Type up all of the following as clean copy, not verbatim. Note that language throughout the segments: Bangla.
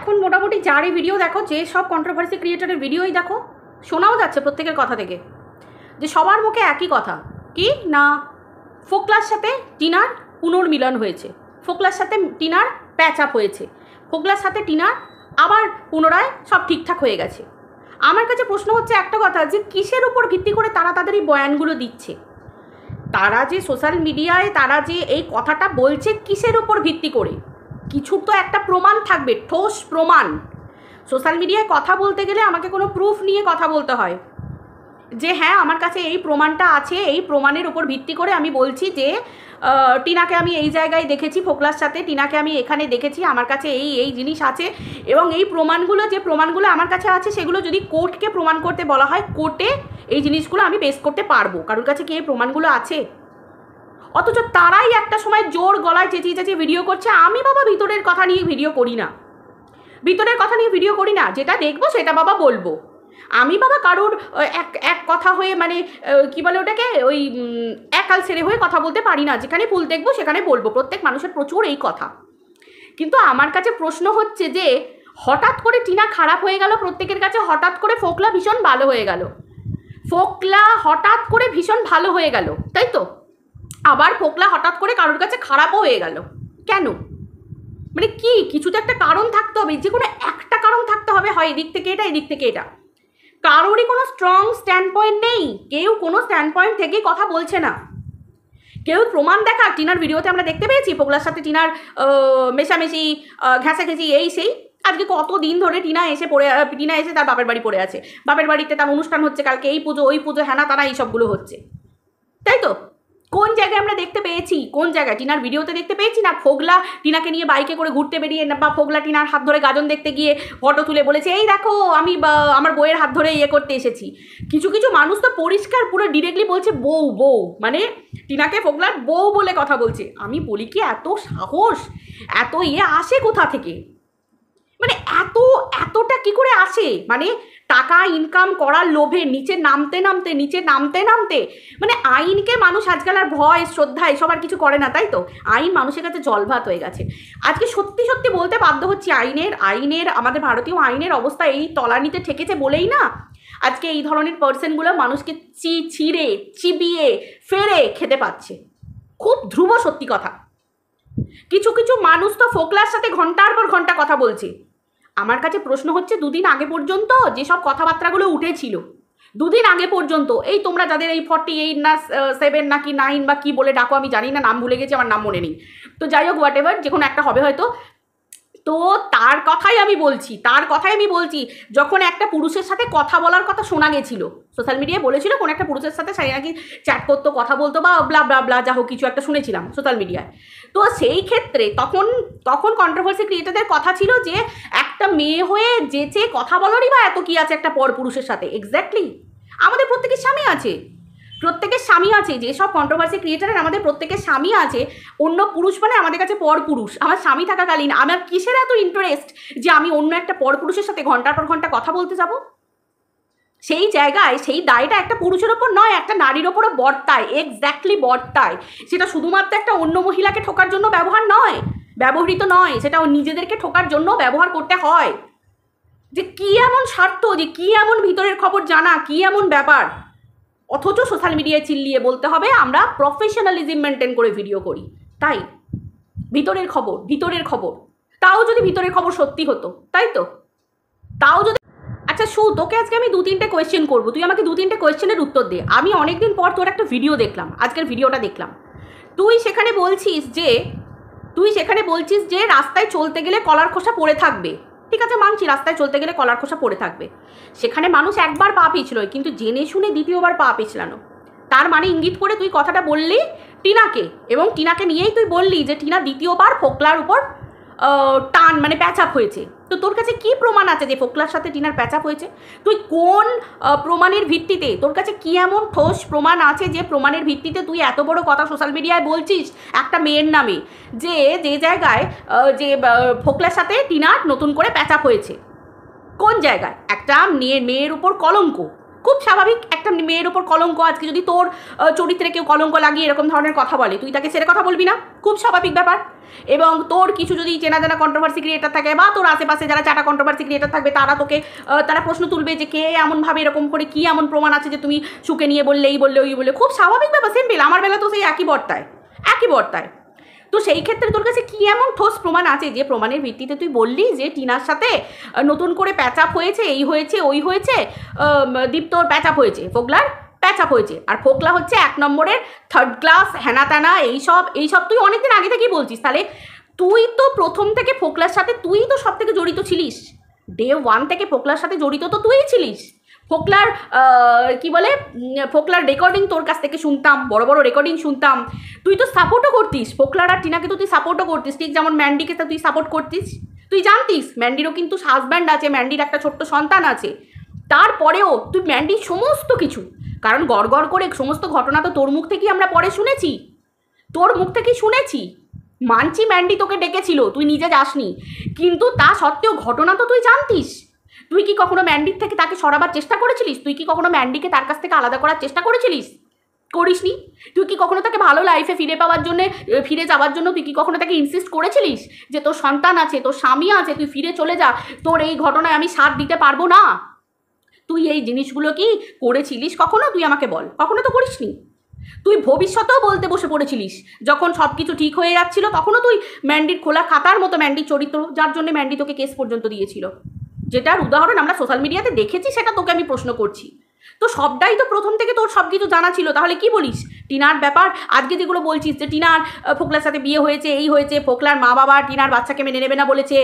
এখন মোটামুটি যারই ভিডিও দেখো, যে সব কন্ট্রোভার্সি ক্রিয়েটরের ভিডিওই দেখো, শোনাও যাচ্ছে প্রত্যেকের কথা থেকে যে সবার মুখে একই কথা, কি না ফোকলার সাথে টিনার পুনর্মিলন হয়েছে, ফোকলার সাথে টিনার প্যাচ আপ হয়েছে, ফোকলার সাথে টিনার আবার পুনরায় সব ঠিকঠাক হয়ে গেছে। আমার কাছে প্রশ্ন হচ্ছে একটা কথা, যে কিসের উপর ভিত্তি করে তারা তাদের এই বয়ানগুলো দিচ্ছে? তারা যে সোশ্যাল মিডিয়ায় তারা যে এই কথাটা বলছে কিসের উপর ভিত্তি করে? কিছুর তো একটা প্রমাণ থাকবে, ঠোস প্রমাণ। সোশ্যাল মিডিয়ায় কথা বলতে গেলে আমাকে কোনো প্রুফ নিয়ে কথা বলতে হয় যে হ্যাঁ আমার কাছে এই প্রমাণটা আছে, এই প্রমাণের উপর ভিত্তি করে আমি বলছি যে টিনাকে আমি এই জায়গায় দেখেছি, ফোকলার সাথে টিনাকে আমি এখানে দেখেছি, আমার কাছে এই এই জিনিস আছে। এবং এই প্রমাণগুলো, যে প্রমাণগুলো আমার কাছে আছে, সেগুলো যদি কোর্টকে প্রমাণ করতে বলা হয়, কোর্টে এই জিনিসগুলো আমি পেশ করতে পারবো। কারোর কাছে কি এই প্রমাণগুলো আছে? অথচ তারাই একটা সময় জোর গলায় চেঁচিয়ে চেঁচিয়ে ভিডিও করছে। আমি বাবা ভিতরের কথা নিয়ে ভিডিও করি না, ভিতরের কথা নিয়ে ভিডিও করি না, যেটা দেখবো সেটা বাবা বলবো। আমি বাবা কারোর এক কথা হয়ে মানে কি বলে ওটাকে, ওই একাল ছেড়ে হয়ে কথা বলতে পারি না। যেখানে ভুল দেখবো সেখানে বলবো, প্রত্যেক মানুষের প্রচুর এই কথা। কিন্তু আমার কাছে প্রশ্ন হচ্ছে যে হঠাৎ করে টিনা খারাপ হয়ে গেল প্রত্যেকের কাছে, হঠাৎ করে ফোকলা ভীষণ ভালো হয়ে গেল, ফোকলা হঠাৎ করে ভীষণ ভালো হয়ে গেল, তাই তো? আবার ফোকলা হঠাৎ করে কারোর কাছে খারাপও হয়ে গেল, কেন? মানে কি, কিছু তো একটা কারণ থাকতে হবে, যে কোনো একটা কারণ থাকতে হবে, হয় এদিক থেকে এটা, এদিক থেকে এটা। কারোরই কোনো স্ট্রং স্ট্যান্ড পয়েন্ট নেই, কেউ কোনো স্ট্যান্ড পয়েন্ট থেকেই কথা বলছে না। কেউ প্রমাণ দেখা, টিনার ভিডিওতে আমরা দেখতে পেয়েছি ফোকলার সাথে টিনার মেশামেশি, ঘেঁষাঘেঁষি, এই সেই। আজকে কত দিন ধরে টিনা এসে তার বাপের বাড়ি পড়ে আছে, বাপের বাড়িতে তার অনুষ্ঠান হচ্ছে, কালকে এই পুজো ওই পুজো, হ্যানা তারা এইসবগুলো হচ্ছে, তাই তো? কোন জায়গায় আমরা দেখতে পেয়েছি? কোন জায়গায়? টিনার ভিডিওতে দেখতে পেয়েছি না ফোকলা টিনাকে নিয়ে বাইকে করে ঘুরতে বেরিয়ে, বা ফোকলা টিনার হাত ধরে গাজন দেখতে গিয়ে ফটো তুলে বলেছে এই দেখো আমি আমার বউয়ের হাত ধরে ইয়ে করতে এসেছি। কিছু কিছু মানুষ তো পরিষ্কার পুরো ডিরেক্টলি বলছে বউ বউ, মানে টিনাকে ফোকলার বউ বলে কথা বলছে। আমি বলি কি এত সাহস, এত ইয়ে আসে কোথা থেকে? মানে এতটা কি করে আসে? মানে টাকা ইনকাম করার লোভে নিচে নামতে নামতে মানে আইনকে মানুষ আজকাল আর ভয় শ্রদ্ধা এসব আর কিছু করে না, তাই তো? আইন মানুষের কাছে জলভাত হয়ে গেছে। আজকে সত্যি সত্যি বলতে বাধ্য হচ্ছি, আইনের আমাদের ভারতীয় আইনের অবস্থা এই তলানিতে ঠেকেছে বলেই না আজকে এই ধরনের পার্সনগুলো মানুষকে ছিঁড়ে চিবিয়ে ফেরে খেতে পাচ্ছে। খুব ধ্রুব সত্যি কথা। কিছু কিছু মানুষ তো ফোকলার সাথে ঘন্টার পর ঘন্টা কথা বলছে। আমার কাছে প্রশ্ন হচ্ছে, দুদিন আগে পর্যন্ত যেসব কথাবার্তাগুলো উঠেছিল, দুদিন আগে পর্যন্ত, এই তোমরা যাদের এই 48 না 7 নাকি 9 বা কি বলে ডাকো আমি জানি না, নাম ভুলে গেছি, আমার নাম মনে নেই, তো যাই হোক হোয়াট এভার, যে কোনো একটা হবে হয়তো। তো তার কথাই আমি বলছি, যখন একটা পুরুষের সাথে কথা বলার কথা শোনা গেছিল, সোশ্যাল মিডিয়ায় বলেছিল কোন একটা পুরুষের সাথে সে নাকি চ্যাট করতো, কথা বলতো, বা ব্লা ব্লা ব্লা যা হোক কিছু একটা শুনেছিলাম সোশ্যাল মিডিয়ায়। তো সেই ক্ষেত্রে তখন কন্ট্রোভার্সি ক্রিয়েটরদের কথা ছিল যে একটা মেয়ে হয়ে যেচে কথা বলারই বা এত কি আছে একটা পর পুরুষের সাথে। এক্স্যাক্টলি, আমাদের প্রত্যেকের স্বামী আছে, যেসব কন্ট্রোভার্সি ক্রিয়েটারের আমাদের প্রত্যেকের স্বামী আছে। অন্য পুরুষ মানে আমাদের কাছে পর পুরুষ। আমার স্বামী থাকাকালীন আমার কিসের এত ইন্টারেস্ট যে আমি অন্য একটা পর পুরুষের সাথে ঘন্টার পর ঘন্টা কথা বলতে যাব? সেই জায়গায় সেই দায়টা একটা পুরুষের ওপর নয়, একটা নারীর ওপরও বর্তায়, এক্স্যাক্টলি বর্তায়। সেটা শুধুমাত্র একটা অন্য মহিলাকে ঠোকার জন্য ব্যবহৃত নয়, সেটা নিজেদেরকে ঠোকার জন্য ব্যবহার করতে হয়। যে কি এমন স্বার্থ, যে কি এমন ভিতরের খবর জানা, কি এমন ব্যাপার, অথচ সোশ্যাল মিডিয়ায় চিল্লিয়ে বলতে হবে আমরা প্রফেশনালিজম মেনটেন করে ভিডিও করি। তাই ভিতরের খবর, তাও যদি ভিতরের খবর সত্যি হতো, তাই তো? তাও যদি, আচ্ছা তোকে আজকে আমি 2-3টে কোয়েশ্চেন করবো, তুই আমাকে 2-3টে কোয়েশ্চেনের উত্তর দে। আমি অনেকদিন পর তোর একটা ভিডিও দেখলাম, আজকের ভিডিওটা দেখলাম। তুই সেখানে বলছিস যে রাস্তায় চলতে গেলে কলার খোসা পড়ে থাকবে। ঠিক আছে, মানছি রাস্তায় চলতে গেলে কলার খোসা পড়ে থাকবে, সেখানে মানুষ একবার পা পিছল, কিন্তু জেনে শুনে দ্বিতীয়বার পা পিছলানো। তার মানে ইঙ্গিত করে তুই কথাটা বললি টিনাকে, এবং টিনাকে নিয়েই তুই বললি যে টিনা দ্বিতীয়বার ফোকলার উপর টান মানে প্যাচ আপ হয়েছে। তো তোর কাছে কি প্রমাণ আছে যে ফোকলার সাথে টিনার প্যাচ আপ হয়েছে? তুই কোন প্রমাণের ভিত্তিতে, তোর কাছে কি এমন ঠোস প্রমাণ আছে যে প্রমাণের ভিত্তিতে তুই এত বড় কথা সোশ্যাল মিডিয়ায় বলছিস একটা মেয়ের নামে, যে জায়গায় যে ফোকলার সাথে টিনার নতুন করে প্যাচ আপ হয়েছে? কোন জায়গায়? একটা মেয়ের উপর কলঙ্ক, খুব স্বাভাবিক, একটা মেয়ের ওপর কলঙ্ক, আজকে যদি তোর চরিত্রে কেউ কলঙ্ক লাগিয়ে এরকম ধরনের কথা বলে তুই তাকে ছেড়ে কথা বলবি না, খুব স্বাভাবিক ব্যাপার। এবং তোর কিছু যদি চেনা জানা কন্ট্রোভার্সি ক্রিয়েটার থাকে বা তোর আশেপাশে যারা চাটা কন্ট্রোভার্সি ক্রিয়েটার থাকবে তারা তোকে তারা প্রশ্ন তুলবে যে কে এমনভাবে এরকম করে কি এমন প্রমাণ আছে যে তুমি সুখে নিয়ে বললে এই বললে ওই বললে, খুব স্বাভাবিক ব্যাপার, সিম্পল। আমার বেলা তো সেই একই বর্তায়। তো সেই ক্ষেত্রে তোর কাছে কি এমন ঠোস প্রমাণ আছে যে প্রমাণের ভিত্তিতে তুই বললি যে টিনার সাথে নতুন করে প্যাচ আপ হয়েছে, এই হয়েছে ওই হয়েছে, দীপ্তর প্যাচ আপ হয়েছে, ফোকলার প্যাচ আপ হয়েছে, আর ফোকলা হচ্ছে 1 নম্বরের থার্ড ক্লাস হেনা তেনা, এইসব তুই অনেকদিন আগে থেকেই বলছিস। তাহলে তুই তো প্রথম থেকে ফোকলার সাথে তুই তো সব থেকে জড়িত ছিলিস, ডে 1 থেকে ফোকলার সাথে জড়িত তো তুই ছিলিস। ফোকলার কি বলে, ফোকলার রেকর্ডিং তোর কাছ থেকে শুনতাম, বড় বড় রেকর্ডিং শুনতাম, তুই তো সাপোর্টও করতিস, ফোকলার আর টিনাকে তো তুই সাপোর্টও করতিস, ঠিক যেমন ম্যান্ডিকে তো তুই সাপোর্ট করতিস। তুই জানতিস ম্যান্ডিরও কিন্তু হাজব্যান্ড আছে, ম্যান্ডির একটা ছোট্ট সন্তান আছে, তারপরেও তুই ম্যান্ডির সমস্ত কিছু, কারণ গড় করে সমস্ত ঘটনা তো তোর মুখ থেকেই আমরা পরে শুনেছি, মানছি ম্যান্ডি তোকে ডেকেছিল, তুই নিজে যাসনি, কিন্তু তা সত্ত্বেও ঘটনা তো তুই জানতিস। তুই কি কখনো ম্যান্ডির থেকে তাকে সরাবার চেষ্টা করেছিলিস? তুই কি কখনো ম্যান্ডিকে তার কাছ থেকে আলাদা করার চেষ্টা করেছিলিস? করিসনি। তুই কি কখনো তাকে ভালো লাইফে ফিরে যাওয়ার জন্য তুই কি কখনো তাকে ইনসিস্ট করেছিলিস যে তোর সন্তান আছে, তোর স্বামী আছে, তুই ফিরে চলে যা, তোর এই ঘটনায় আমি সাথ দিতে পারবো না? তুই এই জিনিসগুলো কি করেছিলিস কখনো? তুই আমাকে বল, কখনো তো করিসনি। তুই ভবিষ্যতেও বলতে বসে পড়েছিলিস যখন সব কিছু ঠিক হয়ে যাচ্ছিল, তখনও তুই ম্যান্ডির খোলা খাতার মতো ম্যান্ডির চরিত্র, যার জন্য ম্যান্ডি তোকে কেস পর্যন্ত দিয়েছিল, যেটার উদাহরণ আমরা সোশ্যাল মিডিয়াতে দেখেছি, সেটা তোকে আমি প্রশ্ন করছি। তো সবটাই তো প্রথম থেকে তোর সব কিছু জানা ছিল, তাহলে কি বলিস টিনার ব্যাপার? আজকে যেগুলো বলছিস যে টিনার ফোকলার সাথে বিয়ে হয়েছে, এই হয়েছে, ফোকলার মা বাবা টিনার বাচ্চাকে মেনে নেবে না বলেছে,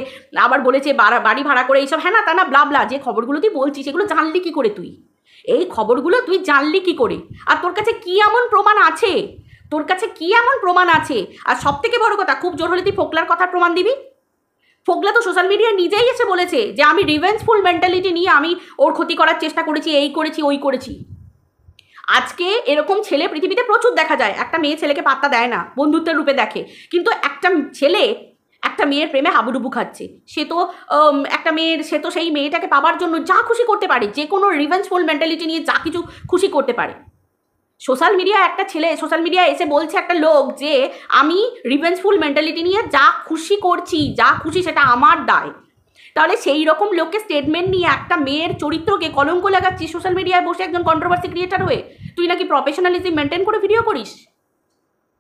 আবার বলেছে বাড়ি ভাড়া করে, এইসব হ্যাঁ না তা না ব্লা, যে খবরগুলো তুই বলছিস সেগুলো জানলি কি করে? তুই এই খবরগুলো তুই জানলি কি করে? আর তোর কাছে কি এমন প্রমাণ আছে? আর সব থেকে বড় কথা, খুব জোর হলে তুই ফোকলার কথার প্রমাণ দিবি। ফোকলা তো সোশ্যাল মিডিয়ায় নিজেই এসে বলেছে যে আমি রিভেঞ্জফুল মেন্টালিটি নিয়ে আমি ওর ক্ষতি করার চেষ্টা করেছি, এই করেছি ওই করেছি। আজকে এরকম ছেলে পৃথিবীতে প্রচুর দেখা যায়, একটা মেয়ে ছেলেকে পাত্তা দেয় না, বন্ধুত্বের রূপে দেখে, কিন্তু একটা ছেলে একটা মেয়ের প্রেমে হাবুডুবু খাচ্ছে, সে তো সেই মেয়েটাকে পাবার জন্য যা খুশি করতে পারে, যে কোনো রিভেঞ্জফুল মেন্টালিটি নিয়ে যা কিছু খুশি করতে পারে। সোশ্যাল মিডিয়ায় এসে বলছে একটা লোক যে আমি রিভেঞ্জফুল মেন্টালিটি নিয়ে যা খুশি করছি, যা খুশি সেটা আমার দায়। তাহলে সেই রকম লোককে স্টেটমেন্ট নিয়ে একটা মেয়ের চরিত্রকে কলঙ্ক লাগাচ্ছিস সোশ্যাল মিডিয়ায় বসে একজন কন্ট্রোভার্সি ক্রিয়েটার হয়ে। তুই নাকি প্রফেশনালিজম মেনটেন করে ভিডিও করিস?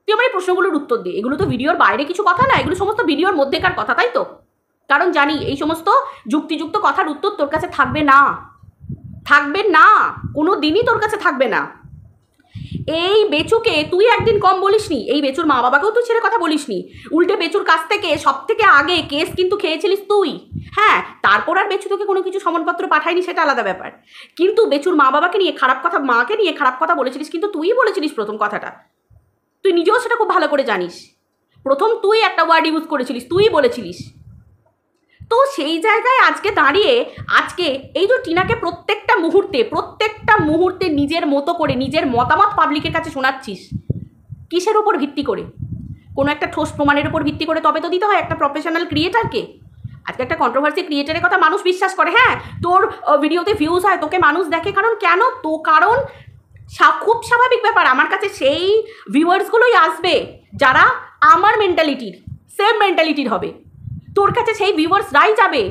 তুই আমার এই প্রশ্নগুলোর উত্তর দে। এগুলো তো ভিডিওর বাইরে কিছু কথা না, এগুলো সমস্ত ভিডিওর মধ্যেকার কথা, তাই তো? কারণ জানি এই সমস্ত যুক্তিযুক্ত কথার উত্তর তোর কাছে থাকবে না, কোনো দিনই তোর কাছে থাকবে না। এই বেচুকে তুই একদিন কম বলিসনি, এই বেচুর মা বাবাকেও তুই ছেড়ে কথা বলিসনি, উল্টে বেচুর কাছ থেকে সব থেকে আগে কেস কিন্তু খেয়েছিলিস তুই। হ্যাঁ, তারপর আর বেচু তোকে কোনো কিছু সমনপত্র পাঠায়নি, সেটা আলাদা ব্যাপার, কিন্তু বেচুর মা বাবাকে নিয়ে মাকে নিয়ে খারাপ কথা বলেছিলিস, কিন্তু তুই বলেছিলিস প্রথম কথাটা, তুই নিজেও সেটা খুব ভালো করে জানিস। প্রথম তুই একটা ওয়ার্ড ইউজ করেছিলিস, তুই বলেছিলিস। তো সেই জায়গায় আজকে দাঁড়িয়ে এই যে টিনাকে প্রত্যেকটা মুহূর্তে নিজের মতো করে নিজের মতামত পাবলিকের কাছে শোনাচ্ছিস, কিসের ওপর ভিত্তি করে? কোনো একটা ঠোস প্রমাণের উপর ভিত্তি করে তবে তো দিতে হয় একটা প্রফেশনাল ক্রিয়েটারকে। আজকে একটা কন্ট্রোভার্সি ক্রিয়েটারের কথা মানুষ বিশ্বাস করে, হ্যাঁ তোর ভিডিওতে ভিউজ হয়, তোকে মানুষ দেখে, কারণ খুব স্বাভাবিক ব্যাপার, আমার কাছে সেই ভিউয়ার্সগুলোই আসবে যারা আমার সেম মেন্টালিটির হবে। তোর কাছে সেই ভিউয়ার্সরাই যাবে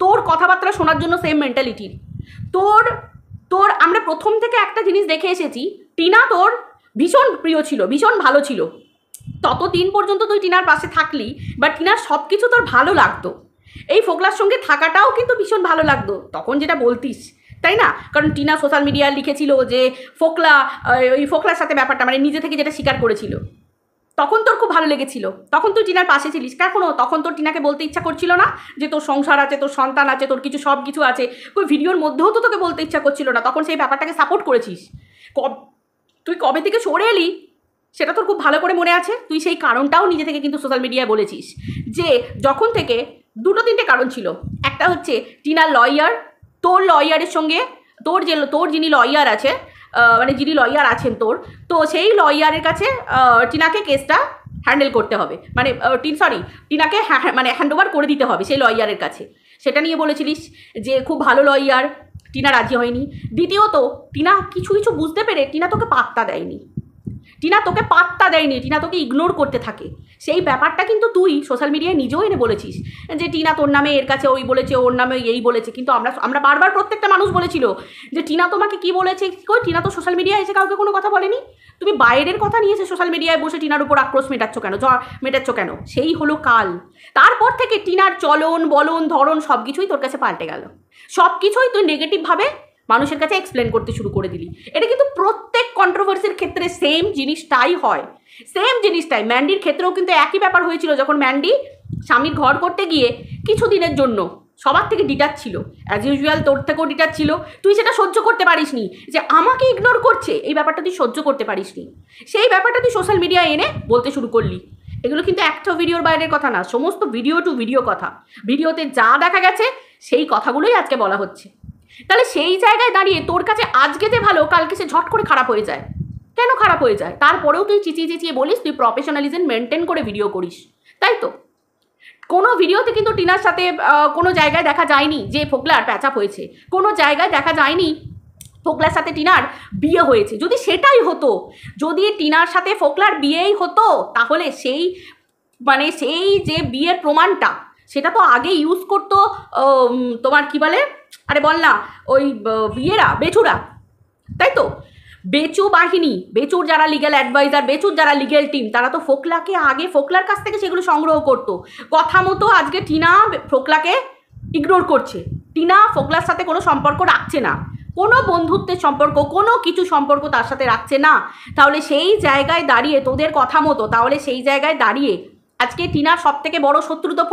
তোর কথাবার্তা শোনার জন্য সেম মেন্টালিটির। তোর আমরা প্রথম থেকে একটা জিনিস দেখে এসেছি, টিনা তোর ভীষণ প্রিয় ছিল, ভীষণ ভালো ছিল, ততদিন পর্যন্ত তুই টিনার পাশে থাকলি বা টিনার সব কিছু তোর ভালো লাগতো, এই ফোকলার সঙ্গে থাকাটাও কিন্তু ভীষণ ভালো লাগতো তখন, যেটা বলতিস, তাই না? কারণ টিনা সোশ্যাল মিডিয়ায় লিখেছিল যে ফোকলার সাথে ব্যাপারটা মানে নিজে থেকে যেটা স্বীকার করেছিল, তখন তোর খুব ভালো লেগেছিল, তখন তুই টিনার পাশে ছিলিস। তখন তোর টিনাকে বলতে ইচ্ছা করছিল না যে তোর সংসার আছে, তোর সন্তান আছে, তোর সব কিছু আছে, ওই ভিডিওর মধ্যেও তো তোকে বলতে ইচ্ছা করছিল না, তখন সেই ব্যাপারটাকে সাপোর্ট করেছিস। তুই কবে থেকে সরে এলি সেটা তোর খুব ভালো করে মনে আছে, তুই সেই কারণটাও নিজে থেকে কিন্তু সোশ্যাল মিডিয়ায় বলেছিস, যে যখন থেকে 2-3টে কারণ ছিল, একটা হচ্ছে টিনার লয়ার, তোর লয়ারের সঙ্গে তোর যিনি লয়ার আছে, মানে যিনি লয়ার আছেন তোর, তো সেই লয়ারের কাছে টিনাকে কেসটা হ্যান্ডেল করতে হবে, মানে টিনাকে মানে হ্যান্ড ওভার করে দিতে হবে সেই লয়ারের কাছে, সেটা নিয়ে বলেছিলিস যে খুব ভালো লয়ার, টিনা রাজি হয়নি। দ্বিতীয়ত টিনা কিছু কিছু বুঝতে পেরে টিনা তোকে পাত্তা দেয়নি, টিনা তোকে ইগনোর করতে থাকে। সেই ব্যাপারটা কিন্তু তুই সোশ্যাল মিডিয়ায় নিজেও এনে বলেছিস যে টিনা তোর নামে এর কাছে ওই বলেছে, ওর নামে এই বলেছে। কিন্তু আমরা বারবার প্রত্যেকটা মানুষ বলেছিল যে টিনা তোমাকে কি বলেছে, টিনা তো সোশ্যাল মিডিয়ায় এসে কাউকে কোনো কথা বলেনি। তুমি বাইরের কথা নিয়ে এসে সোশ্যাল মিডিয়ায় বসে টিনার উপর আক্রোশ মেটাচ্ছ কেন? সেই হলো কাল। তারপর থেকে টিনার চলন বলন ধরন সব কিছুই তোর কাছে পাল্টে গেল, সব কিছুই তুই নেগেটিভভাবে মানুষের কাছে এক্সপ্লেন করতে শুরু করে দিলি। এটা কিন্তু প্রত্যেক কন্ট্রোভার্সির ক্ষেত্রে সেম জিনিসটাই হয়, সেম জিনিসটাই। ম্যান্ডির ক্ষেত্রেও কিন্তু একই ব্যাপার হয়েছিল, যখন ম্যান্ডি স্বামীর ঘর করতে গিয়ে কিছুদিনের জন্য সবার থেকে ডিটাচ ছিল, অ্যাজ ইউজুয়াল তোর থেকেও ডিটাচ ছিল। তুই সেটা সহ্য করতে পারিসনি যে আমাকে ইগনোর করছে, এই ব্যাপারটা তুই সহ্য করতে পারিসনি। সেই ব্যাপারটা তুই সোশ্যাল মিডিয়ায় এনে বলতে শুরু করলি। এগুলো কিন্তু একটা ভিডিওর বাইরের কথা না, সমস্ত ভিডিও টু ভিডিও কথা। ভিডিওতে যা দেখা গেছে সেই কথাগুলোই আজকে বলা হচ্ছে। তাহলে সেই জায়গায় দাঁড়িয়ে তোর কাছে আজকে যে ভালো, কালকে সে ঝট করে খারাপ হয়ে যায়। কেন খারাপ হয়ে যায়? তারপরেও তুই চিচিয়ে বলিস তুই প্রফেশনালিজম মেনটেন করে ভিডিও করিস, তাই তো? কোনো ভিডিওতে কিন্তু টিনার সাথে কোনো জায়গায় দেখা যায়নি যে ফোকলার প্যাচআপ হয়েছে, কোনো জায়গায় দেখা যায়নি ফোকলার সাথে টিনার বিয়ে হয়েছে। যদি সেটাই হতো, যদি টিনার সাথে ফোকলার বিয়েই হতো, তাহলে সেই যে বিয়ের প্রমাণটা সেটা তো আগে ইউজ করতো তোমার কি বলে, আরে বল না, ওই বেচুরা, তাই তো? বেচু বাহিনী, বেচুর যারা লিগ্যাল অ্যাডভাইজার, বেচুর যারা লিগ্যাল টিম, তারা তো ফোকলার কাছ থেকে সেগুলো সংগ্রহ করতো। কথা মতো আজকে টিনা ফোকলাকে ইগনোর করছে, টিনা ফোকলার সাথে কোনো সম্পর্ক রাখছে না, কোনো বন্ধুত্বের সম্পর্ক, কোনো কিছু সম্পর্ক তার সাথে রাখছে না। তাহলে সেই জায়গায় দাঁড়িয়ে তোদের কথা মতো, আজকে টিনার সব থেকে বড় শত্রু তো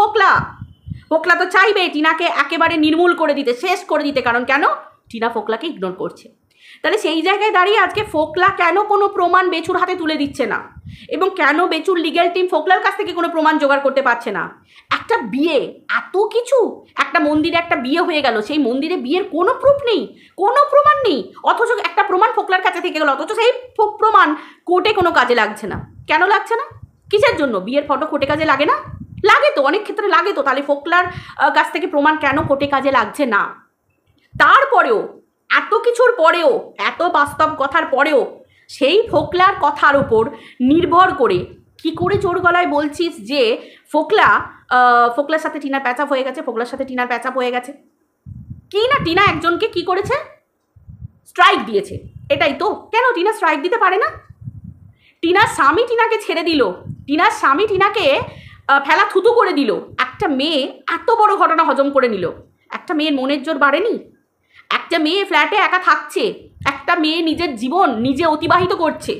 ফোকলা তো চাইবে টিনাকে একেবারে নির্মূল করে দিতে, শেষ করে দিতে। কারণ কেন? টিনা ফোকলাকে ইগনোর করছে। তাহলে সেই জায়গায় দাঁড়িয়ে আজকে ফোকলা কেন কোনো প্রমাণ বেচুর হাতে তুলে দিচ্ছে না, এবং কেন বেচুর লিগ্যাল টিম ফোকলার কাছ থেকে কোনো প্রমাণ জোগাড় করতে পারছে না? একটা বিয়ে, এত কিছু, একটা মন্দিরে একটা বিয়ে হয়ে গেল, সেই মন্দিরে বিয়ের কোনো প্রুফ নেই, কোনো প্রমাণ নেই, অথচ একটা প্রমাণ ফোকলার কাছে থেকে গেল, অথচ সেই প্রমাণ কোর্টে কোনো কাজে লাগছে না। কেন লাগছে না? কিসের জন্য? বিয়ের ফটো কোর্টে কাজে লাগে না? লাগে তো, অনেক ক্ষেত্রে লাগে তো। তাহলে ফোকলার কাছ থেকে প্রমাণ কেন কোর্টে কাজে লাগছে না? তারপরেও, এত কিছুর পরেও, এত বাস্তব কথার পরেও সেই ফোকলার কথার উপর নির্ভর করে কি করে জোর গলায় বলছিস যে ফোকলার সাথে টিনার প্যাচআপ হয়ে গেছে, ফোকলার সাথে টিনার প্যাচআপ হয়ে গেছে? কি না, টিনা একজনকে কি করেছে? স্ট্রাইক দিয়েছে, এটাই তো। কেন টিনা স্ট্রাইক দিতে পারে না? টিনার স্বামী টিনাকে ছেড়ে দিল, টিনার স্বামী টিনাকে ফেলা থুতু করে দিল, একটা মেয়ে এত বড় ঘটনা হজম করে নিল। একটা মেয়ের মনের জোর বাড়েনি? একটা মেয়ে ফ্ল্যাটে একা থাকছে, একটা মেয়ে নিজের জীবন নিজে অতিবাহিত করছে,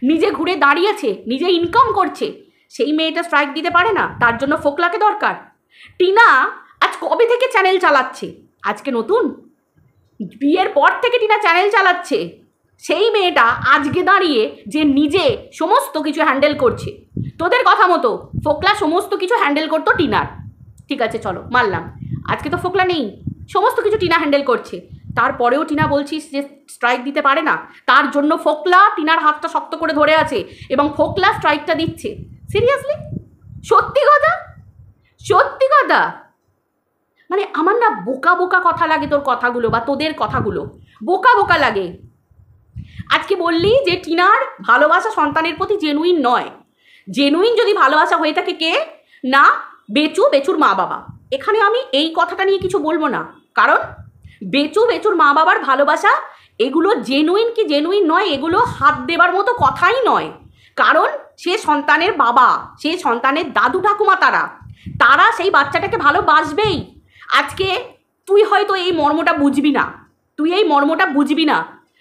নিজে ঘুরে দাঁড়িয়েছে, নিজে ইনকাম করছে, সেই মেয়েটা স্ট্রাইক দিতে পারে না? তার জন্য ফোকলাকে দরকার। টিনা আজ কবে থেকে চ্যানেল চালাচ্ছে? আজকে নতুন? বিয়ের পর থেকে টিনা চ্যানেল চালাচ্ছে। সেই মেয়েটা আজকে দাঁড়িয়ে যে নিজে সমস্ত কিছু হ্যান্ডেল করছে, তোদের কথা মতো ফোকলা সমস্ত কিছু হ্যান্ডেল করতো টিনার, ঠিক আছে চলো মানলাম। আজকে তো ফোকলা নেই, সমস্ত কিছু টিনা হ্যান্ডেল করছে, তারপরেও টিনা বলছিস যে স্ট্রাইক দিতে পারে না? তার জন্য ফোকলা টিনার হাতটা শক্ত করে ধরে আছে এবং ফোকলা স্ট্রাইকটা দিচ্ছে। সিরিয়াসলি? সত্যি কথা, সত্যি কথা। মানে আমার না বোকা বোকা কথা লাগে তোর কথাগুলো, বা তোদের কথাগুলো বোকা বোকা লাগে। আজকে বললি যে টিনার ভালোবাসা সন্তানের প্রতি জেনুইন নয়। জেনুইন যদি ভালোবাসা হয়ে থাকে, কে না? বেচুর মা বাবা। এখানে আমি এই কথাটা নিয়ে কিছু বলবো না, কারণ বেচুর মা বাবার ভালোবাসা এগুলো জেনুইন কি জেনুইন নয়, এগুলো হাত দেবার মতো কথাই নয়। কারণ সে সন্তানের বাবা, সে সন্তানের দাদু ঠাকুমা, তারা সেই বাচ্চাটাকে ভালোবাসবেই। আজকে তুই হয়তো এই মর্মটা বুঝবি না,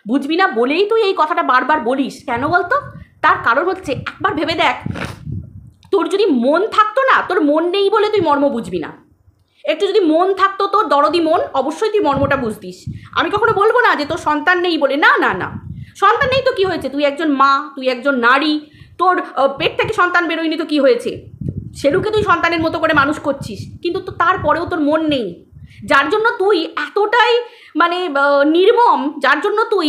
বুঝবি না বলেই তুই এই কথাটা বারবার বলিস। কেন বলতো? তার কারণ হচ্ছে, একবার ভেবে দেখ, তোর যদি মন থাকতো না, তোর মন নেই বলে তুই মর্ম বুঝবি না। একটু যদি মন থাকতো, তোর দরদি মন, অবশ্যই তুই মর্মটা বুঝতিস। আমি কখনো বলবো না যে তোর সন্তান নেই বলে, না না না, সন্তান নেই তো কি হয়েছে? তুই একজন মা, তুই একজন নারী, তোর পেট থেকে সন্তান বেরোয়নি তো কি হয়েছে? সেলুকে তুই সন্তানের মতো করে মানুষ করছিস, কিন্তু তো তারপরেও তোর মন নেই, যার জন্য তুই এতটাই নির্মম, যার জন্য তুই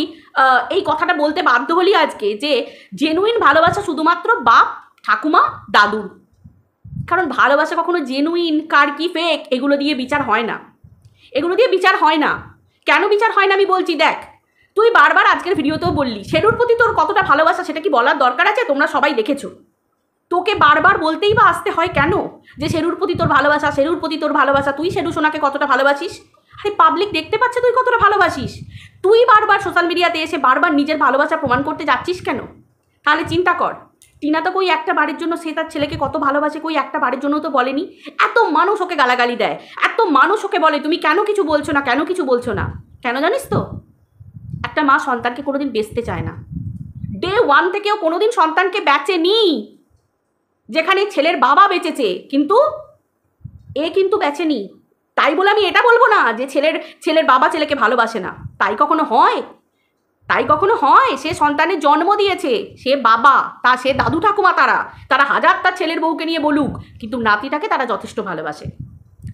এই কথাটা বলতে বাধ্য হলি আজকে যে জেনুইন ভালোবাসা শুধুমাত্র বাপ, ঠাকুমা, দাদুর। কারণ ভালোবাসা কখনো জেনুইন কার কি ফেক এগুলো দিয়ে বিচার হয় না, কেন বিচার হয় না আমি বলছি। দেখ, তুই বারবার আজকের ভিডিওতেও বললি শেরুর প্রতি তোর কতটা ভালোবাসা, সেটা কি বলার দরকার আছে? তোমরা সবাই দেখেছো। তোকে বারবার বলতেই বা আসতে হয় কেন যে শেরুর প্রতি তোর ভালোবাসা, শেরুর প্রতি তোর ভালোবাসা? তুই শেরু সোনাকে কতটা ভালোবাসিস? আরে পাবলিক দেখতে পাচ্ছে তুই কতটা ভালোবাসিস। তুই বারবার সোশ্যাল মিডিয়াতে এসে বারবার নিজের ভালোবাসা প্রমাণ করতে যাচ্ছিস কেন? তাহলে চিন্তা কর, টিনা তো কই একটা বাড়ির জন্য সে তার ছেলেকে কত ভালোবাসে, কই একটা বাড়ির জন্য তো বলেনি। এত মানুষ ওকে গালাগালি দেয়, এত মানুষ ওকে বলে তুমি কেন কিছু বলছো না, কেন কিছু বলছো না। কেন জানিস তো? একটা মা সন্তানকে কোনোদিন বেচতে চায় না। ডে ওয়ান থেকেও কোনোদিন সন্তানকে বেচেনি। যেখানে ছেলের বাবা বেচেছে, কিন্তু এ কিন্তু বেচেনি। তাই বলে আমি এটা বলবো না যে ছেলের বাবা ছেলেকে ভালোবাসে না। তাই কখনো হয়? তাই কখনো হয়? সে সন্তানের জন্ম দিয়েছে, সে বাবা, সে দাদু ঠাকুমা, তারা হাজার তার ছেলের বউকে নিয়ে বলুক, কিন্তু নাতিটাকে তারা যথেষ্ট ভালোবাসে।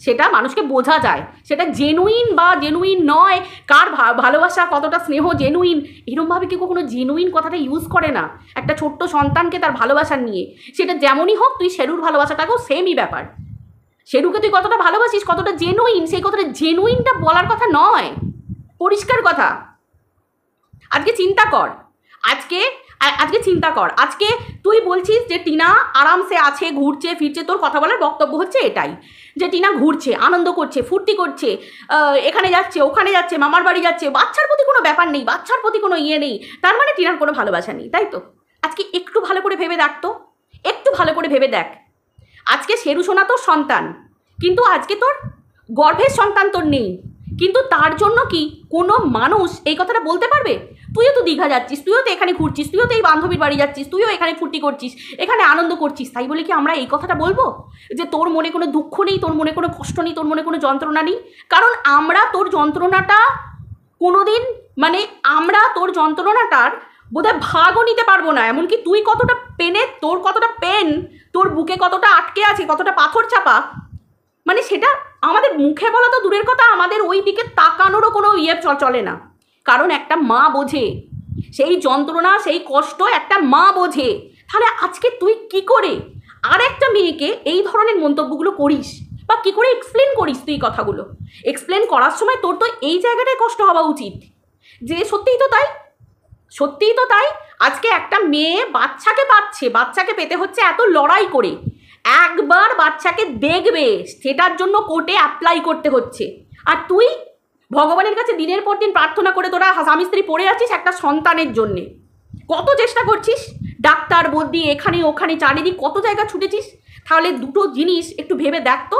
সেটা মানুষকে বোঝা যায়, সেটা জেনুইন বা জেনুইন নয়, কার ভালোবাসা কতটা স্নেহ জেনুইন, এরমভাবে কি কখনো জেনুইন কথাটা ইউজ করে না একটা ছোট্ট সন্তানকে তার ভালোবাসার নিয়ে। সেটা যেমনই হোক, তুই শেরুর ভালোবাসাটাকেও সেমই ব্যাপার। শেরুকে তুই কতটা ভালোবাসিস, কতটা জেনুইন, সেই কথাটা জেনুইনটা বলার কথা নয়, পরিষ্কার কথা। আজকে চিন্তা কর, আজকে চিন্তা কর, আজকে তুই বলছিস যে টিনা আরামসে আছে, ঘুরছে ফিরছে। তোর কথা বলার বক্তব্য হচ্ছে এটাই যে টিনা ঘুরছে, আনন্দ করছে, ফুর্তি করছে, এখানে যাচ্ছে, ওখানে যাচ্ছে, মামার বাড়ি যাচ্ছে, বাচ্চার প্রতি কোনো ব্যাপার নেই, বাচ্চার প্রতি কোনো ইয়ে নেই। তার মানে টিনার কোনো ভালোবাসা নেই, তাই তো? আজকে একটু ভালো করে ভেবে দেখ তো, একটু ভালো করে ভেবে দেখ। আজকে শেরু সোনা তোর সন্তান, কিন্তু আজকে তোর গর্ভের সন্তান তোর নেই, কিন্তু তার জন্য কি কোনো মানুষ এই কথাটা বলতে পারবে? তুইও তো দীঘা যাচ্ছিস, তুইও তো এখানে ঘুরছিস, তুইও তো এই বান্ধবীর বাড়ি যাচ্ছিস, তুইও এখানে ফুর্তি করছিস, এখানে আনন্দ করছিস, তাই বলে কি আমরা এই কথাটা বলবো যে তোর মনে কোনো দুঃখ নেই, তোর মনে কোনো কষ্ট নেই, তোর মনে কোনো যন্ত্রণা নেই? কারণ আমরা তোর যন্ত্রণাটা কোনোদিন, মানে আমরা তোর যন্ত্রণাটার বোধহয় ভাগও নিতে পারবো না। এমনকি তুই কতটা পেনে, তোর কতটা পেন, তোর বুকে কতটা আটকে আছে, কতটা পাথর চাপা, মানে সেটা আমাদের মুখে বলা তো দূরের কথা, আমাদের ওই দিকে তাকানোরও কোনো চলে না। কারণ একটা মা বোঝে সেই যন্ত্রণা, সেই কষ্ট একটা মা বোঝে। তাহলে আজকে তুই কি করে আর একটা মেয়েকে এই ধরনের মন্তব্যগুলো করিস, বা কি করে এক্সপ্লেন করিস? তুই কথাগুলো এক্সপ্লেন করার সময় তোর তো এই জায়গাটায় কষ্ট হওয়া উচিত যে সত্যিই তো তাই, সত্যিই তো তাই। আজকে একটা মেয়ে বাচ্চাকে পাচ্ছে, বাচ্চাকে পেতে হচ্ছে এত লড়াই করে, একবার বাচ্চাকে দেখবে সেটার জন্য কোর্টে অ্যাপ্লাই করতে হচ্ছে। আর তুই ভগবানের কাছে দিনের পর দিন প্রার্থনা করে তোরা স্বামী স্ত্রী পড়ে আছিস একটা সন্তানের জন্যে। কত চেষ্টা করছিস, ডাক্তার বদ্যি এখানে ওখানে চারিদিক কত জায়গা ছুটেছিস। তাহলে দুটো জিনিস একটু ভেবে দেখ তো,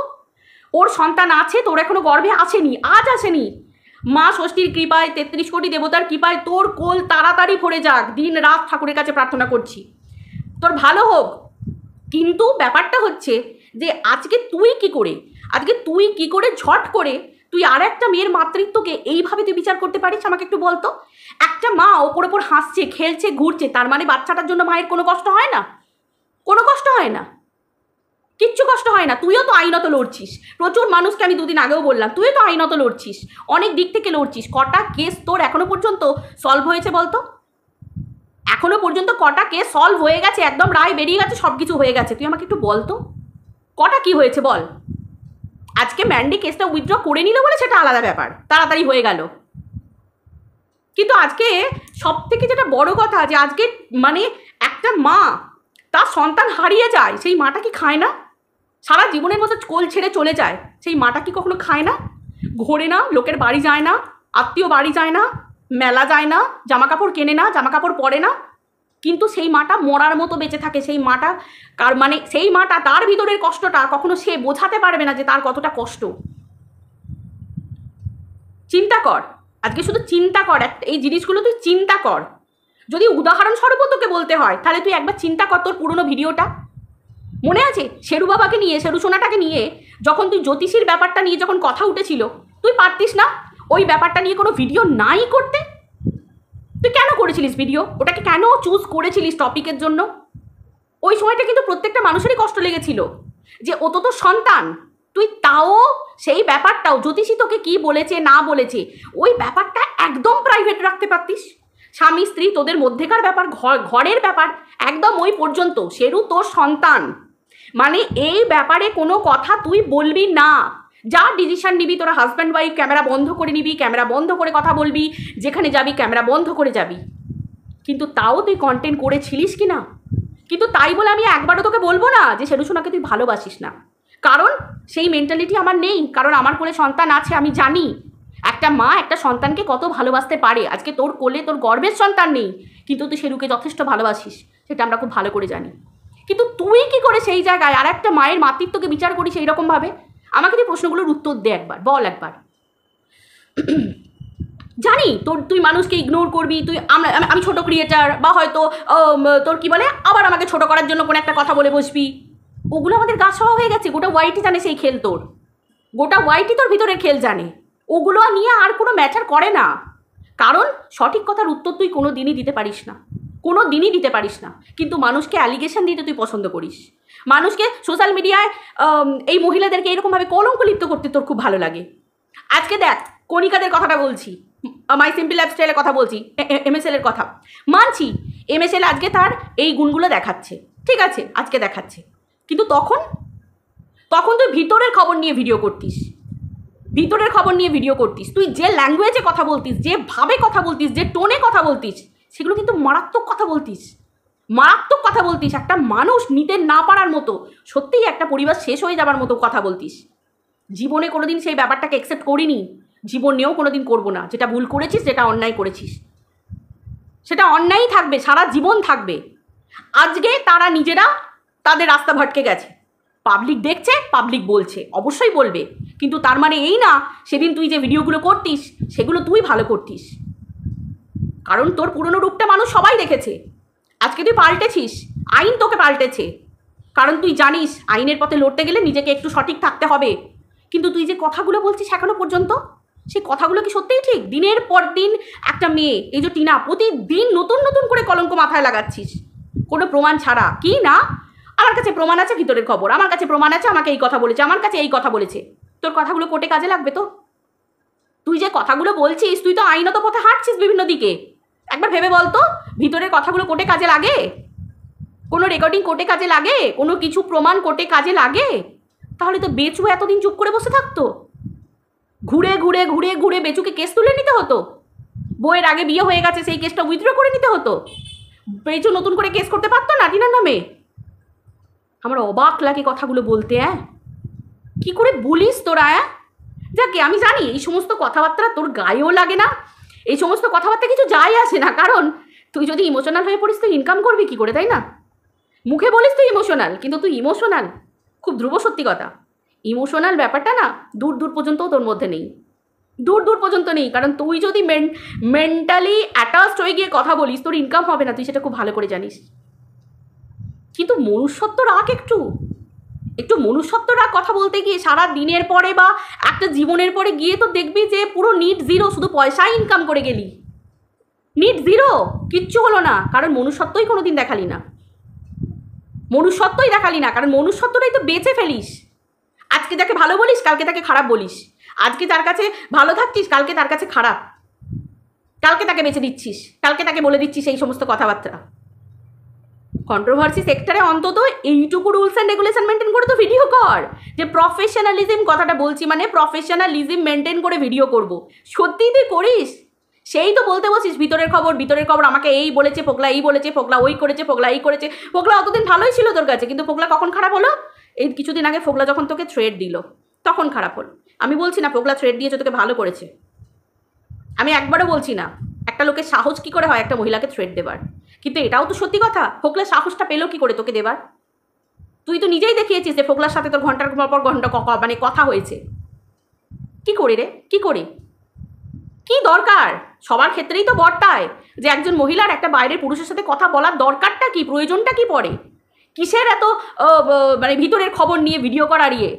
ওর সন্তান আছে, তোর এখনো গর্ভে আসেনি, আজ আসেনি। মা ষষ্ঠীর কৃপায়, 33 কোটি দেবতার কৃপায় তোর কোল তাড়াতাড়ি ভরে যাক, দিন রাত ঠাকুরের কাছে প্রার্থনা করছি তোর ভালো হোক। কিন্তু ব্যাপারটা হচ্ছে যে আজকে তুই কি করে ঝট করে তুই আর একটা মেয়ের মাতৃত্বকে এইভাবে তুই বিচার করতে পারিস? আমাকে একটু বলতো। একটা মা ওপর ওপর হাসছে, খেলছে, ঘুরছে, তার মানে বাচ্চাটার জন্য মায়ের কোনো কষ্ট হয় না? কোনো কষ্ট হয় না, কিচ্ছু কষ্ট হয় না। তুইও তো আইনত লড়ছিস, প্রচুর মানুষকে আমি দুদিন আগেও বললাম, তুইও তো আইনত লড়ছিস, অনেক দিক থেকে লড়ছিস। কটা কেস তোর এখনো পর্যন্ত সলভ হয়েছে বলতো? এখনো পর্যন্ত কটা কেস সলভ হয়ে গেছে, একদম রায় বেরিয়ে গেছে, সব কিছু হয়ে গেছে? তুই আমাকে একটু বলতো কটা কি হয়েছে বল। আজকে ম্যান্ডি কেসটা উইথড্র করে নিল বলে সেটা আলাদা ব্যাপার, তাড়াতাড়ি হয়ে গেল। কিন্তু আজকে সব থেকে যেটা বড় কথা, যে আজকে মানে একটা মা তার সন্তান হারিয়ে যায়, সেই মাটা কি খায় না? সারা জীবনের মতো কোল ছেড়ে চলে যায়, সেই মাটা কি কখনো খায় না? ঘোরে না, লোকের বাড়ি যায় না, আত্মীয় বাড়ি যায় না, মেলা যায় না, জামা কাপড় কেনে না, জামা কাপড় পরে না, কিন্তু সেই মাটা মরার মতো বেঁচে থাকে। সেই মাটা মানে সেই মাটা তার ভিতরের কষ্টটা কখনো সে বোঝাতে পারবে না যে তার কতটা কষ্ট। চিন্তা কর, আজকে শুধু চিন্তা কর, এই জিনিসগুলো তুই চিন্তা কর। যদি উদাহরণস্বরূপ তোকে বলতে হয়, তাহলে তুই একবার চিন্তা কর তোর পুরনো ভিডিওটা মনে আছে? শেরু বাবাকে নিয়ে, শেরু সোনাটাকে নিয়ে যখন তুই জ্যোতিষীর ব্যাপারটা নিয়ে যখন কথা উঠেছিল, তুই পারতিস না ওই ব্যাপারটা নিয়ে কোনো ভিডিও নাই করতে? তুই কেন করেছিলিস ভিডিও? ওটাকে কেন চুজ করেছিলিস টপিকের জন্য? ওই সময়টা কিন্তু প্রত্যেকটা মানুষেরই কষ্ট লেগেছিল যে ও তো তোর সন্তান, তুই তাও সেই ব্যাপারটাও জ্যোতিষী তোকে কি বলেছে না বলেছে ওই ব্যাপারটা একদম প্রাইভেট রাখতে পারতিস। স্বামী স্ত্রী তোদের মধ্যেকার ব্যাপার, ঘরের ব্যাপার একদম ওই পর্যন্ত। শেরু তোর সন্তান, মানে এই ব্যাপারে কোনো কথা তুই বলবি না। যা ডিসিশন নিবি তোরা হাজব্যান্ড ওয়াইফ, ক্যামেরা বন্ধ করে নিবি, ক্যামেরা বন্ধ করে কথা বলবি, যেখানে যাবি ক্যামেরা বন্ধ করে যাবি। কিন্তু তাও তুই কন্টেন্ট করেছিলিস কি না? কিন্তু তাই বলে আমি একবারও তোকে বলবো না যে সেরুসোনাকে তুই ভালোবাসিস না, কারণ সেই মেন্টালিটি আমার নেই। কারণ আমার কোলে সন্তান আছে, আমি জানি একটা মা একটা সন্তানকে কত ভালোবাসতে পারে। আজকে তোর কোলে তোর গর্ভের সন্তান নেই, কিন্তু তুই সেরুকে যথেষ্ট ভালোবাসিস, সেটা আমরা খুব ভালো করে জানি। কিন্তু তুই কি করে সেই জায়গায় আর একটা মায়ের মাতৃত্বকে বিচার করিস এইরকমভাবে? আমাকে তুই প্রশ্নগুলোর উত্তর দে একবার, বল একবার। জানি তুই মানুষকে ইগনোর করবি, তুই আমি ছোট ক্রিয়েটার, বা হয়তো তোর কি বলে আবার আমাকে ছোট করার জন্য কোনো একটা কথা বলে বসবি। ওগুলো আমাদের গা সওয়া হয়ে গেছে। গোটা ওয়াইটি জানে সেই খেল তোর, গোটা ওয়াইটি তোর ভিতরের খেল জানে। ওগুলো নিয়ে আর কোনো ম্যাটার করে না, কারণ সঠিক কথার উত্তর তুই কোনো দিনই দিতে পারিস না, কোনো দিনই দিতে পারিস না। কিন্তু মানুষকে অ্যালিগেশন দিতে তুই পছন্দ করিস, মানুষকে সোশ্যাল মিডিয়ায় এই মহিলাদেরকে এরকমভাবে কলঙ্কলিপ্ত করতে তোর খুব ভালো লাগে। আজকে দেখ কণিকাদের কথাটা বলছি, মাই সিম্পল লাইফস্টাইলের কথা বলছি, MSL-এর কথা মানছি। MSL আজকে তার এই গুণগুলো দেখাচ্ছে, ঠিক আছে আজকে দেখাচ্ছে, কিন্তু তখন তুই ভিতরের খবর নিয়ে ভিডিও করতিস, ভিতরের খবর নিয়ে ভিডিও করতিস। তুই যে ল্যাঙ্গুয়েজে কথা বলতিস, যেভাবে কথা বলতিস, যে টোনে কথা বলতিস, সেগুলো কিন্তু মারাত্মক কথা বলতিস, মারাত্মক কথা বলতিস। একটা মানুষ নিতে না পারার মতো, সত্যিই একটা পরিবার শেষ হয়ে যাবার মতো কথা বলতিস। জীবনে কোনোদিন সেই ব্যাপারটাকে অ্যাকসেপ্ট করিনি, জীবনেও কোনোদিন করবো না। যেটা ভুল করেছিস, যেটা অন্যায় করেছিস, সেটা অন্যায়ই থাকবে, সারা জীবন থাকবে। আজকে তারা নিজেরা তাদের রাস্তা ভটকে গেছে, পাবলিক দেখছে, পাবলিক বলছে, অবশ্যই বলবে, কিন্তু তার মানে এই না সেদিন তুই যে ভিডিওগুলো করতিস সেগুলো তুই ভালো করতিস, কারণ তোর পুরনো রূপটা মানুষ সবাই দেখেছে। আজকে তুই পাল্টেছিস, আইন তোকে পাল্টেছে, কারণ তুই জানিস আইনের পথে লড়তে গেলে নিজেকে একটু সঠিক থাকতে হবে। কিন্তু তুই যে কথাগুলো বলছিস এখনো পর্যন্ত, সেই কথাগুলো কি সত্যিই ঠিক? দিনের পর দিন একটা মেয়ে, এই যে টিনা, প্রতিদিন নতুন নতুন করে কলঙ্ক মাথায় লাগাচ্ছিস কোনো প্রমাণ ছাড়া। কি না, আমার কাছে প্রমাণ আছে, ভিতরের খবর, আমার কাছে প্রমাণ আছে, আমাকে এই কথা বলেছে, আমার কাছে এই কথা বলেছে। তোর কথাগুলো কোর্টে কাজে লাগবে তো? তুই যে কথাগুলো বলছিস, তুই তো আইনত পথে হাঁটছিস বিভিন্ন দিকে। একবার ভেবে বলতো, ভিতরের কথাগুলো কোর্টে কাজে লাগে? কোনো রেকর্ডিং কোর্টে কাজে লাগে? কোনো কিছু প্রমাণ কোর্টে কাজে লাগে? তাহলে তো বেচু এতদিন চুপ করে বসে থাকতো? ঘুরে ঘুরে ঘুরে ঘুরে বেচুকে কেস তুলে নিতে হতো, বইয়ের আগে বিয়ে হয়ে গেছে সেই কেসটা উইথড্র করে নিতে হতো, বেচু নতুন করে কেস করতে পারতো না টিনার নামে? আমার অবাক লাগে কথাগুলো বলতে। কি করে বলিস তোরা? যাকে আমি জানি এই সমস্ত কথাবার্তা তোর গায়েও লাগে না, এই সমস্ত কথাবার্তা কিছু যায় আসে না, কারণ তুই যদি ইমোশনাল হয়ে পড়িস তুই ইনকাম করবি কি করে, তাই না? মুখে বলিস তুই ইমোশনাল, কিন্তু তুই ইমোশনাল খুব ধ্রুব, সত্যি কথা। ইমোশনাল ব্যাপারটা না দূর দূর পর্যন্তও তোর মধ্যে নেই, দূর দূর পর্যন্ত নেই, কারণ তুই যদি মেন্টালি অ্যাটাচড হয়ে গিয়ে কথা বলিস তোর ইনকাম হবে না, তুই সেটা খুব ভালো করে জানিস। কিন্তু মনুষ্যত্ব রাখ, একটু মনুষ্যত্ব রাখ। কথা বলতে গিয়ে সারা দিনের পরে বা একটা জীবনের পরে গিয়ে তো দেখবি যে পুরো নিট জিরো, শুধু পয়সাই ইনকাম করে গেলি, নিট জিরো, কিচ্ছু হলো না, কারণ মনুষ্যত্বই কোনো দিন দেখালি না, মনুষ্যত্বই দেখালি না, কারণ মনুষ্যত্বটাই তো বেঁচে ফেলিস। আজকে তাকে ভালো বলিস, কালকে তাকে খারাপ বলিস, আজকে তার কাছে ভালো থাকছিস, কালকে তার কাছে খারাপ, কালকে তাকে বেঁচে দিচ্ছিস, কালকে তাকে বলে দিচ্ছিস এই সমস্ত কথাবার্তা। কন্ট্রোভার্সি সেক্টরে অন্তত এইটুকু রুলস অ্যান্ড রেগুলেশন মেনটেন করে তো ভিডিও কর, যে প্রফেশনালিজম, কথাটা বলছি মানে প্রফেশনালিজম মেনটেন করে ভিডিও করব। সত্যিই তুই করিস? সেই তো বলতে বসিস ভিতরের খবর, ভিতরের খবর, আমাকে এই বলেছে ফোকলা, এই বলেছে ফোকলা, ওই করেছে ফোকলা, এই করেছে ফোকলা। অতদিন ভালোই ছিল তোর কাছে, কিন্তু ফোকলা কখন খারাপ হলো? এই কিছুদিন আগে ফোকলা যখন তোকে থ্রেড দিল তখন খারাপ হলো। আমি বলছি না ফোকলা থ্রেড দিয়েছে তোকে ভালো করেছে, আমি একবারও বলছি না। একটা লোকের সাহস কি করে হয় একটা মহিলাকে থ্রেড দেবার, কিন্তু এটাও তো সত্যি কথা, ফোকলা সাহসটা পেলো কি করে তোকে দেবার? তুই তো নিজেই দেখিয়েছিস যে ফোকলার সাথে তোর ঘন্টার পর ঘন্টা মানে কথা হয়েছে। কি করে রে, কি করে, কি দরকার? সবার ক্ষেত্রেই তো বর্তায় যে একজন মহিলার একটা বাইরের পুরুষের সাথে কথা বলার দরকারটা কি, প্রয়োজনটা কি পড়ে, কিসের এত মানে ভিতরের খবর নিয়ে ভিডিও করার ইয়ে?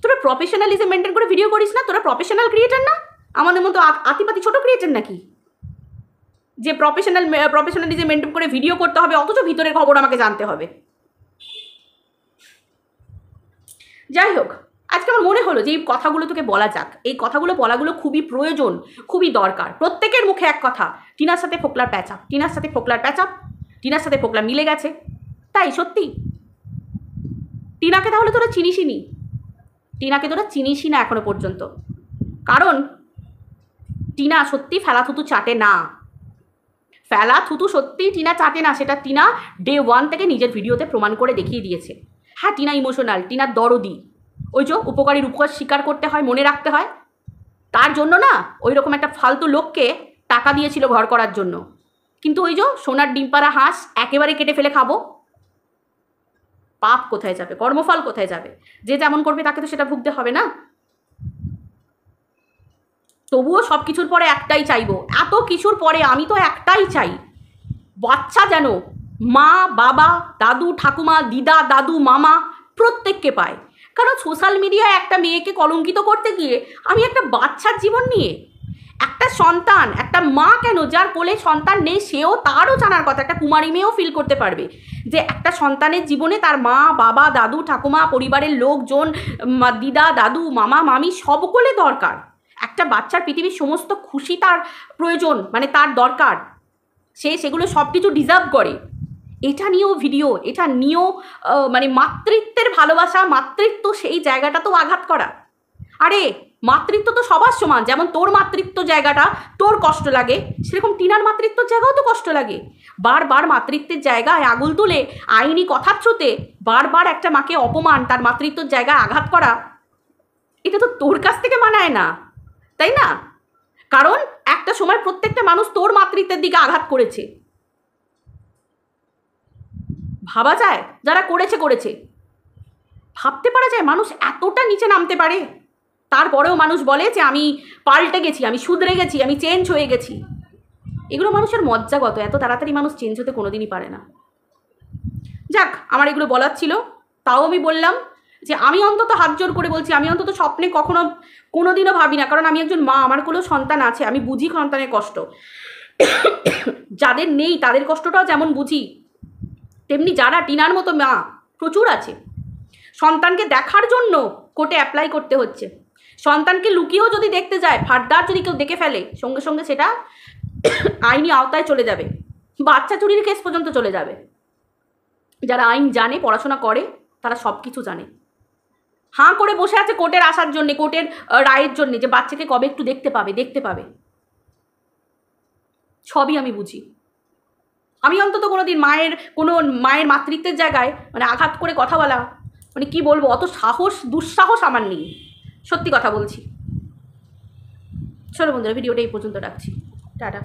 তোরা প্রফেশনালিজম মেনটেন করে ভিডিও করিস না? তোরা প্রফেশনাল ক্রিয়েটার না? আমাদের মতো আতিপাতি ছোট ক্রিয়েটার নাকি যে প্রফেশনালিজম মেনটেন করে ভিডিও করতে হবে, অথচ ভিতরের খবর আমাকে জানতে হবে? যাই হোক, আজকে আমার মনে হলো যে এই কথাগুলো তোকে বলা যাক, এই কথাগুলো বলাগুলো খুবই প্রয়োজন, খুবই দরকার। প্রত্যেকের মুখে এক কথা, টিনার সাথে ফোকলার প্যাচআপ, টিনার সাথে ফোকলার প্যাচআপ, টিনার সাথে ফোকলা মিলে গেছে। তাই সত্যি টিনাকে তাহলে তোরা চিনিসই নি, টিনাকে তোরা চিনিসই না এখনো পর্যন্ত, কারণ টিনা সত্যি ফেলা থুতু চাটে না, ফেলা থুতু সত্যিই টিনা চাটে না, সেটা টিনা ডে 1 থেকে নিজের ভিডিওতে প্রমাণ করে দেখিয়ে দিয়েছে। হ্যাঁ, টিনা ইমোশনাল, টিনার দরদি, ওই যে উপকারীর উপকার স্বীকার করতে হয়, মনে রাখতে হয়, তার জন্য না ওই রকম একটা ফালতু লোককে টাকা দিয়েছিল ঘর করার জন্য, কিন্তু ওই যে সোনার ডিমপাড়া হাঁস একেবারে কেটে ফেলে খাবো, পাপ কোথায় যাবে, কর্মফল কোথায় যাবে? যে যেমন করবে তাকে তো সেটা ভুগতে হবে না। তবুও সব কিছুর পরে একটাই চাইবো, এত কিছুর পরে আমি তো একটাই চাই, বাচ্চা যেন মা বাবা দাদু ঠাকুমা দিদা দাদু মামা প্রত্যেককে পায়। কারণ সোশ্যাল মিডিয়ায় একটা মেয়েকে কলঙ্কিত করতে গিয়ে আমি একটা বাচ্চার জীবন নিয়ে, একটা সন্তান, একটা মা কেন যার কোলে সন্তান নেই সেও, তারও জানার কথা, একটা কুমারী মেয়েও ফিল করতে পারবে যে একটা সন্তানের জীবনে তার মা বাবা দাদু ঠাকুমা পরিবারের লোকজন দিদা দাদু মামা মামি সকলে দরকার। একটা বাচ্চার পৃথিবীর সমস্ত খুশি তার প্রয়োজন, মানে তার দরকার, সে সেগুলো সব কিছু ডিজার্ভ করে। এটা নিয়েও ভিডিও, এটা নিয়েও মানে মাতৃত্বের ভালোবাসা, মাতৃত্ব সেই জায়গাটা তো আঘাত করা। আরে মাতৃত্ব তো সবার সমান, যেমন তোর মাতৃত্ব জায়গাটা তোর কষ্ট লাগে, সেরকম টিনার মাতৃত্বর জায়গাও তো কষ্ট লাগে। বারবার মাতৃত্বের জায়গায় আঙুল তুলে আইনি কথার থ্রুতে বারবার একটা মাকে অপমান, তার মাতৃত্বর জায়গায় আঘাত করা, এটা তো তোর কাছ থেকে মানায় না, তাই না? কারণ একটা সময় প্রত্যেকটা মানুষ তোর মাতৃত্বের দিকে আঘাত করেছে, ভাবা যায়, যারা করেছে করেছে, ভাবতে পারা যায় মানুষ এতটা নিচে নামতে পারে? তারপরেও মানুষ বলে যে আমি পাল্টে গেছি, আমি শুধরে গেছি, আমি চেঞ্জ হয়ে গেছি। এগুলো মানুষের মজ্জাগত, এত তাড়াতাড়ি মানুষ চেঞ্জ হতে কোনোদিনই পারে না। যাক, আমার এগুলো বলার ছিল, তাও আমি বললাম যে আমি অন্তত হাত জোর করে বলছি, আমি অন্তত স্বপ্নে কখনো কোনোদিনও ভাবি না, কারণ আমি একজন মা, আমার কোলেও সন্তান আছে, আমি বুঝি সন্তানের কষ্ট। যাদের নেই তাদের কষ্টটাও যেমন বুঝি, তেমনি যারা টিনার মতো মা প্রচুর আছে, সন্তানকে দেখার জন্য কোর্টে অ্যাপ্লাই করতে হচ্ছে, সন্তানকে লুকিয়েও যদি দেখতে যায়, ফার্দার যদি কেউ দেখে ফেলে, সঙ্গে সঙ্গে সেটা আইনি আওতায় চলে যাবে, বাচ্চা চুরির কেস পর্যন্ত চলে যাবে। যারা আইন জানে, পড়াশোনা করে, তারা সব কিছু জানে। হাঁ করে বসে আছে কোর্টের আসার জন্যে, কোর্টের রায়ের জন্যে, যে বাচ্চাকে কবে একটু দেখতে পাবে। সবই আমি বুঝি। আমি অন্তত কোনোদিন মায়ের মাতৃত্বের জায়গায় মানে আঘাত করে কথা বলা, মানে কি বলবো, অত দুঃসাহস আমার নেই, সত্যি কথা বলছি। চলো বন্ধুরা, ভিডিওটা এই পর্যন্ত রাখছি, টাটা।